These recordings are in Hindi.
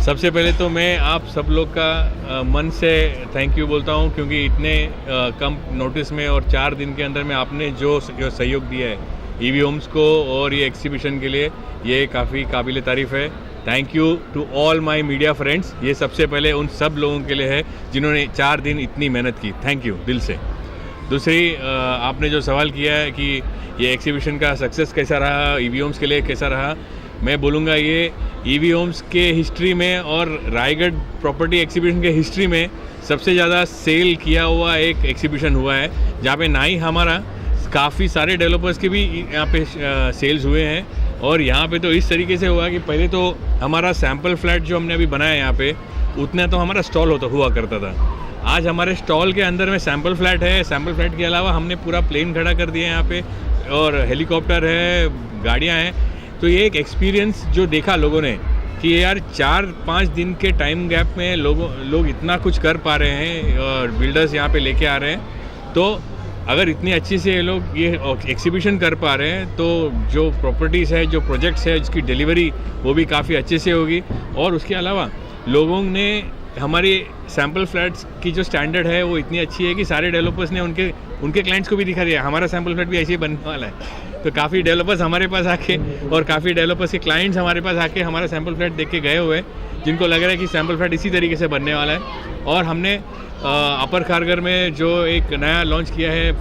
सबसे पहले तो मैं आप सब लोग का मन से थैंक यू बोलता हूँ, क्योंकि इतने कम नोटिस में और 4 दिन के अंदर में आपने जो सहयोग दिया है ईवी होम्स को और ये एग्जीबिशन के लिए, ये काफ़ी काबिल तारीफ़ है। Thank you to all my media friends. ये सबसे पहले उन सब लोगों के लिए है जिन्होंने 4 दिन इतनी मेहनत की। थैंक यू दिल से। दूसरी, आपने जो सवाल किया है कि ये एग्जीबिशन का सक्सेस कैसा रहा, ईवी होम्स के लिए कैसा रहा, मैं बोलूँगा ये ईवी होम्स के हिस्ट्री में और रायगढ़ प्रॉपर्टी एग्जीबिशन के हिस्ट्री में सबसे ज़्यादा सेल किया हुआ एक एग्जीबिशन हुआ है, जहाँ पे ना ही हमारा, काफ़ी सारे डेवलपर्स के भी यहाँ पे सेल्स हुए हैं। और यहाँ पे तो इस तरीके से हुआ कि पहले तो हमारा सैम्पल फ्लैट जो हमने अभी बनाया यहाँ पे, उतना तो हमारा स्टॉल हुआ करता था। आज हमारे स्टॉल के अंदर में सैम्पल फ्लैट है। सैम्पल फ्लैट के अलावा हमने पूरा प्लेन खड़ा कर दिया है यहाँ पे, और हेलीकॉप्टर है, गाड़ियाँ हैं। तो ये एक एक्सपीरियंस जो देखा लोगों ने कि यार 4-5 दिन के टाइम गैप में लोग इतना कुछ कर पा रहे हैं और बिल्डर्स यहाँ पे लेके आ रहे हैं। तो अगर इतनी अच्छी से ये लोग ये एग्जीबिशन कर पा रहे हैं, तो जो प्रॉपर्टीज़ है, जो प्रोजेक्ट्स है, जिसकी डिलीवरी वो भी काफ़ी अच्छे से होगी। और उसके अलावा लोगों ने हमारी सैम्पल फ्लैट्स की जो स्टैंडर्ड है वो इतनी अच्छी है कि सारे डेवलपर्स ने उनके क्लाइंट्स को भी दिखा दिया हमारा सैम्पल फ्लैट भी ऐसे ही बनने वाला है। तो काफ़ी डेवलपर्स हमारे पास आके और काफ़ी डेवलपर्स के क्लाइंट्स हमारे पास आके हमारा सैम्पल फ्लैट देख के गए हुए, जिनको लग रहा है कि सैम्पल फ्लैट इसी तरीके से बनने वाला है। और हमने अपर खारगर में जो एक नया लॉन्च किया है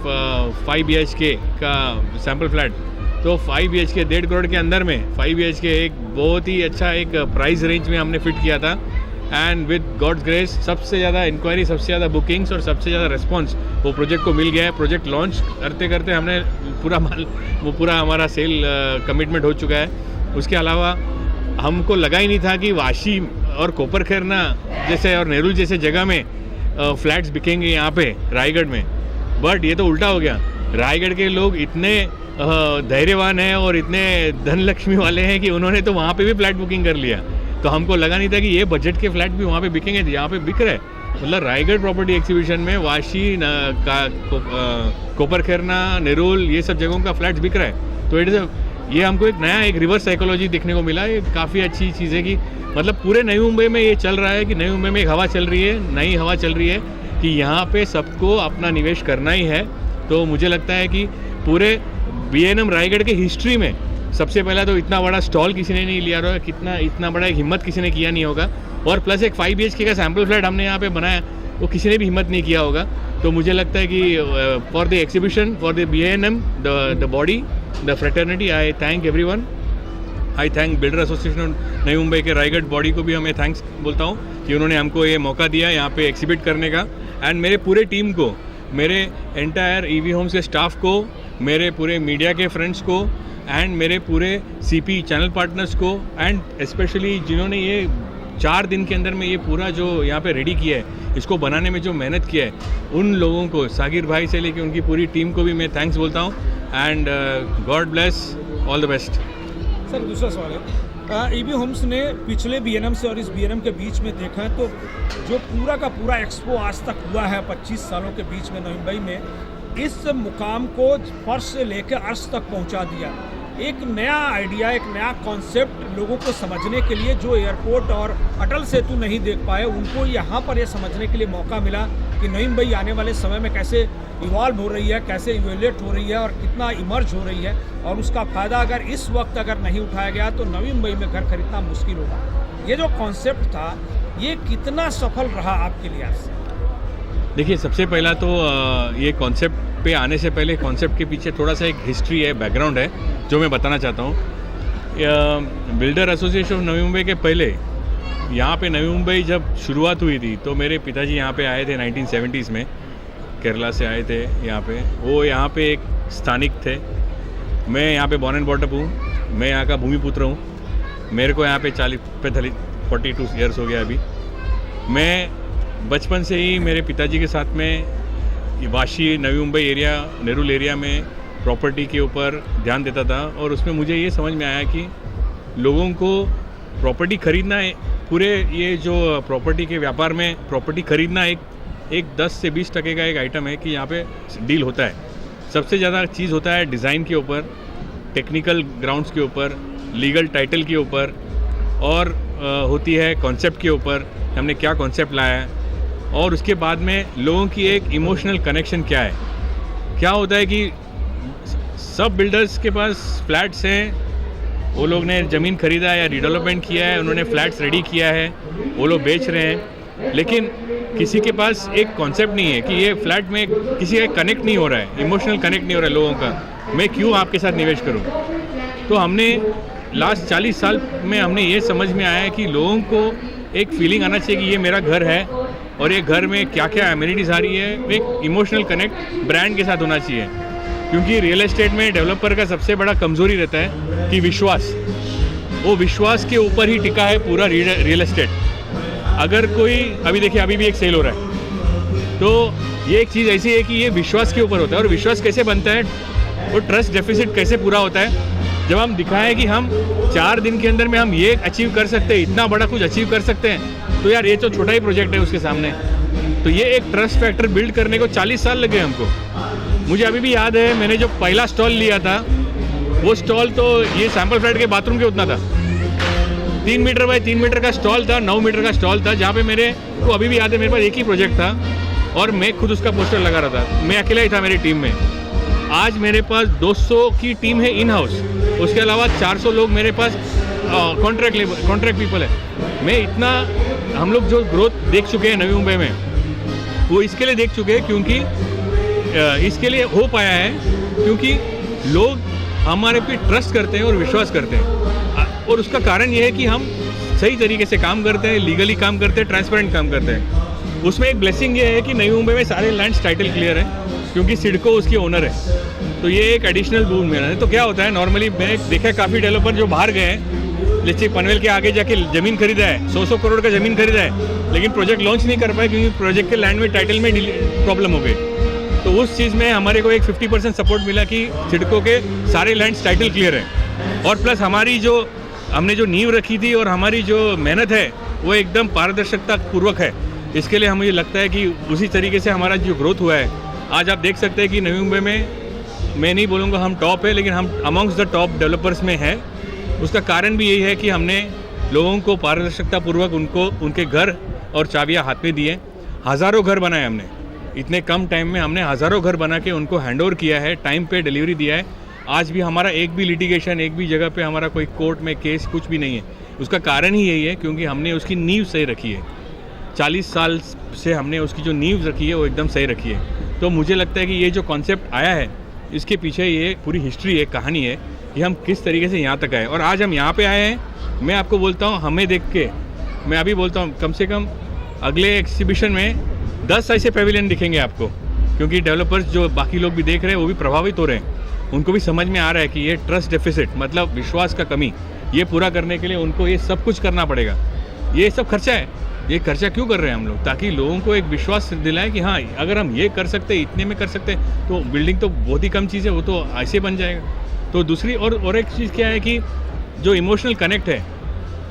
5 BHK का सैम्पल फ्लैट, तो 5 BHK 1.5 करोड़ के अंदर में 5 BHK एक बहुत ही अच्छा एक प्राइस रेंज में हमने फिट किया था। एंड विद गॉड्स ग्रेस सबसे ज़्यादा इंक्वायरी, सबसे ज़्यादा बुकिंग्स और सबसे ज़्यादा रिस्पॉन्स वो प्रोजेक्ट को मिल गया है। प्रोजेक्ट लॉन्च करते करते हमने पूरा हमारा सेल कमिटमेंट हो चुका है। उसके अलावा हमको लगा ही नहीं था कि वाशी और कोपरखेरना जैसे और नेरुल जैसे जगह में फ्लैट्स बिकेंगे यहाँ पे रायगढ़ में, बट ये तो उल्टा हो गया। रायगढ़ के लोग इतने धैर्यवान हैं और इतने धन लक्ष्मी वाले हैं कि उन्होंने तो वहाँ पे भी फ्लैट बुकिंग कर लिया। तो हमको लगा नहीं था कि ये बजट के फ्लैट भी वहाँ पे बिकेंगे, यहाँ पे बिक रहे। मतलब रायगढ़ प्रॉपर्टी एग्जीबिशन में वाशी कोपरखेरना, नेरुल, ये सब जगहों का फ्लैट्स बिक रहा है। तो ये हमको एक नया एक रिवर्स साइकोलॉजी देखने को मिला। ये काफ़ी अच्छी चीज़ है कि मतलब पूरे नई मुंबई में ये चल रहा है कि नई मुंबई में एक हवा चल रही है, नई हवा चल रही है कि यहाँ पे सबको अपना निवेश करना ही है। तो मुझे लगता है कि पूरे BNM रायगढ़ के हिस्ट्री में सबसे पहला तो इतना बड़ा स्टॉल किसी ने नहीं लिया होगा, इतना बड़ा एक हिम्मत किसी ने किया नहीं होगा। और प्लस एक 5 BHK का सैम्पल फ्लैट हमने यहाँ पे बनाया, वो किसी ने भी हिम्मत नहीं किया होगा। तो मुझे लगता है कि for the exhibition, for the BNM, the body, the fraternity, I thank everyone. I thank builder association नई मुंबई के रायगढ़ बॉडी को भी हमें थैंक्स बोलता हूँ कि उन्होंने हमको ये मौका दिया यहाँ पे एग्जिबिट करने का। एंड मेरे पूरे टीम को, मेरे एंटायर ईवी होम्स के स्टाफ को, मेरे पूरे मीडिया के फ्रेंड्स को, एंड मेरे पूरे CP चैनल पार्टनर्स को, एंड स्पेशली जिन्होंने ये 4 दिन के अंदर में ये पूरा जो यहाँ पे रेडी किया है, इसको बनाने में जो मेहनत किया है, उन लोगों को, सागिर भाई से लेके उनकी पूरी टीम को भी मैं थैंक्स बोलता हूँ। And God bless, all the best. Sir दूसरा सवाल है, ईवी होम्स ने पिछले BNM से और इस BNM के बीच में देखा है तो जो पूरा का पूरा एक्सपो आज तक हुआ है 25 सालों के बीच में मुंबई में, इस मुकाम को फर्श से लेकर अर्श तक पहुंचा दिया। एक नया आइडिया, एक नया कॉन्सेप्ट लोगों को समझने के लिए, जो एयरपोर्ट और अटल सेतु नहीं देख पाए, उनको यहाँ पर ये समझने के लिए मौका मिला कि नई मुंबई आने वाले समय में कैसे इवॉल्व हो रही है, कैसे इवेल्युएट हो रही है और कितना इमर्ज हो रही है। और उसका फ़ायदा अगर इस वक्त अगर नहीं उठाया गया तो नई मुंबई में घर खरीदना मुश्किल होगा। ये जो कॉन्सेप्ट था, ये कितना सफल रहा आपके लिए? देखिए, सबसे पहला तो ये कॉन्सेप्ट पे आने से पहले कॉन्सेप्ट के पीछे थोड़ा सा एक हिस्ट्री है, बैकग्राउंड है, जो मैं बताना चाहता हूँ। Builder association of Navi Mumbai के पहले यहाँ पे नवी मुंबई जब शुरुआत हुई थी, तो मेरे पिताजी यहाँ पे आए थे 1970s में, केरला से आए थे यहाँ पे। वो यहाँ पे एक स्थानिक थे। मैं यहाँ पे बॉर्न एंड बॉर्न अप हूँ, मैं यहाँ का भूमिपुत्र हूँ। मेरे को यहाँ पे 42 ईयर्स हो गया अभी। मैं बचपन से ही मेरे पिताजी के साथ में वाशी, नवी मुंबई एरिया, नेरुल एरिया में प्रॉपर्टी के ऊपर ध्यान देता था। और उसमें मुझे ये समझ में आया कि लोगों को प्रॉपर्टी खरीदना, पूरे ये जो प्रॉपर्टी के व्यापार में प्रॉपर्टी खरीदना एक 10 से 20% का एक आइटम है कि यहाँ पे डील होता है। सबसे ज़्यादा चीज़ होता है डिज़ाइन के ऊपर, टेक्निकल ग्राउंड्स के ऊपर, लीगल टाइटल के ऊपर और होती है कॉन्सेप्ट के ऊपर, हमने क्या कॉन्सेप्ट लाया है, और उसके बाद में लोगों की एक इमोशनल कनेक्शन क्या है। क्या होता है कि सब बिल्डर्स के पास फ्लैट्स हैं, वो लोग ने ज़मीन खरीदा है या रिडेवलपमेंट किया है, उन्होंने फ्लैट्स रेडी किया है, वो लोग बेच रहे हैं, लेकिन किसी के पास एक कॉन्सेप्ट नहीं है कि ये फ्लैट में किसी का कनेक्ट नहीं हो रहा है, इमोशनल कनेक्ट नहीं हो रहा है लोगों का, मैं क्यों आपके साथ निवेश करूं। तो हमने लास्ट 40 साल में हमने ये समझ में आया है कि लोगों को एक फीलिंग आना चाहिए कि ये मेरा घर है और ये घर में क्या क्या एमिनिटीज़ आ रही है, एक इमोशनल कनेक्ट ब्रांड के साथ होना चाहिए। क्योंकि रियल एस्टेट में डेवलपर का सबसे बड़ा कमज़ोरी रहता है कि विश्वास, वो विश्वास के ऊपर ही टिका है पूरा रियल एस्टेट। अगर कोई अभी देखिए अभी भी एक सेल हो रहा है, तो ये एक चीज़ ऐसी है कि ये विश्वास के ऊपर होता है। और विश्वास कैसे बनता है, वो ट्रस्ट डेफिसिट कैसे पूरा होता है, जब हम दिखाएं कि हम 4 दिन के अंदर में हम ये अचीव कर सकते हैं, इतना बड़ा कुछ अचीव कर सकते हैं, तो यार ये तो छोटा ही प्रोजेक्ट है उसके सामने। तो ये एक ट्रस्ट फैक्टर बिल्ड करने को 40 साल लगे हमको। मुझे अभी भी याद है, मैंने जो पहला स्टॉल लिया था, वो स्टॉल तो ये सैम्पल फ्लैट के बाथरूम के उतना था, 3 मीटर बाय 3 मीटर का स्टॉल था, 9 मीटर का स्टॉल था, जहाँ पे मेरे को अभी भी याद है मेरे पास एक ही प्रोजेक्ट था और मैं खुद उसका पोस्टर लगा रहा था, मैं अकेला ही था मेरी टीम में। आज मेरे पास 200 की टीम है इन हाउस, उसके अलावा 400 लोग मेरे पास कॉन्ट्रैक्ट पीपल है। मैं इतना, हम लोग जो ग्रोथ देख चुके हैं नवी मुंबई में, वो इसके लिए देख चुके हैं क्योंकि इसके लिए हो पाया है क्योंकि लोग हमारे पे ट्रस्ट करते हैं और विश्वास करते हैं। और उसका कारण ये है कि हम सही तरीके से काम करते हैं, लीगली काम करते हैं, ट्रांसपेरेंट काम करते हैं। उसमें एक ब्लेसिंग ये है कि नई मुंबई में सारे लैंड्स टाइटल क्लियर है क्योंकि सिडको उसकी ओनर है, तो ये एक एडिशनल बून मेरा है। तो क्या होता है, नॉर्मली मैं देखा काफ़ी डेवलपर जो बाहर गए हैं, जैसे पनवेल के आगे जाके ज़मीन खरीदा है, 100 करोड़ का ज़मीन खरीदा है, लेकिन प्रोजेक्ट लॉन्च नहीं कर पाए क्योंकि प्रोजेक्ट के लैंड में टाइटल में प्रॉब्लम हो गई। तो उस चीज़ में हमारे को एक 50% सपोर्ट मिला कि सिडको के सारे लैंड्स टाइटल क्लियर है, और प्लस हमारी जो हमने जो नींव रखी थी और हमारी जो मेहनत है वो एकदम पारदर्शिता पूर्वक है। इसके लिए हमें लगता है कि उसी तरीके से हमारा जो ग्रोथ हुआ है, आज आप देख सकते हैं कि नवी मुंबई में, मैं नहीं बोलूँगा हम टॉप है, लेकिन हम अमॉन्ग्स द टॉप डेवलपर्स में है। उसका कारण भी यही है कि हमने लोगों को पारदर्शिता पूर्वक उनको उनके घर और चाबियाँ हाथ में दिए। हज़ारों घर बनाए हमने, इतने कम टाइम में हमने हज़ारों घर बना के उनको हैंडओवर किया है, टाइम पे डिलीवरी दिया है। आज भी हमारा एक भी लिटिगेशन, एक भी जगह पे हमारा कोई कोर्ट में केस कुछ भी नहीं है। उसका कारण ही यही है क्योंकि हमने उसकी नींव सही रखी है। 40 साल से हमने उसकी जो नींव रखी है वो एकदम सही रखी है। तो मुझे लगता है कि ये जो कॉन्सेप्ट आया है, इसके पीछे ये पूरी हिस्ट्री है, कहानी है कि हम किस तरीके से यहाँ तक आए और आज हम यहाँ पे आए हैं। मैं आपको बोलता हूँ, हमें देख के मैं अभी बोलता हूँ, कम से कम अगले एग्जीबिशन में 10 ऐसे पेविलियन दिखेंगे आपको, क्योंकि डेवलपर्स जो बाकी लोग भी देख रहे हैं वो भी प्रभावित हो रहे हैं। उनको भी समझ में आ रहा है कि ये ट्रस्ट डेफिसिट, मतलब विश्वास का कमी, ये पूरा करने के लिए उनको ये सब कुछ करना पड़ेगा। ये सब खर्चा है, ये खर्चा क्यों कर रहे हैं हम लोग, ताकि लोगों को एक विश्वास दिलाएं कि हाँ, अगर हम ये कर सकते, इतने में कर सकते, तो बिल्डिंग तो बहुत ही कम चीज़ है, वो तो ऐसे बन जाएगा। तो दूसरी और एक चीज़ क्या है कि जो इमोशनल कनेक्ट है,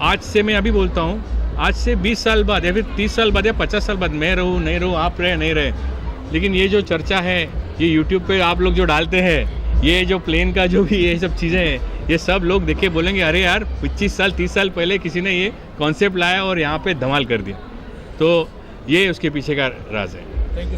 आज से मैं अभी बोलता हूँ, आज से 20 साल बाद या फिर 30 साल बाद या 50 साल बाद मैं रहूँ नहीं रहूँ, आप रहे नहीं रहे, लेकिन ये जो चर्चा है, ये यूट्यूब पे आप लोग जो डालते हैं, ये जो प्लेन का जो भी ये सब चीज़ें हैं, ये सब लोग देख के बोलेंगे अरे यार 25 साल 30 साल पहले किसी ने ये कॉन्सेप्ट लाया और यहाँ पे धमाल कर दिया। तो ये उसके पीछे का राज है। Thank you.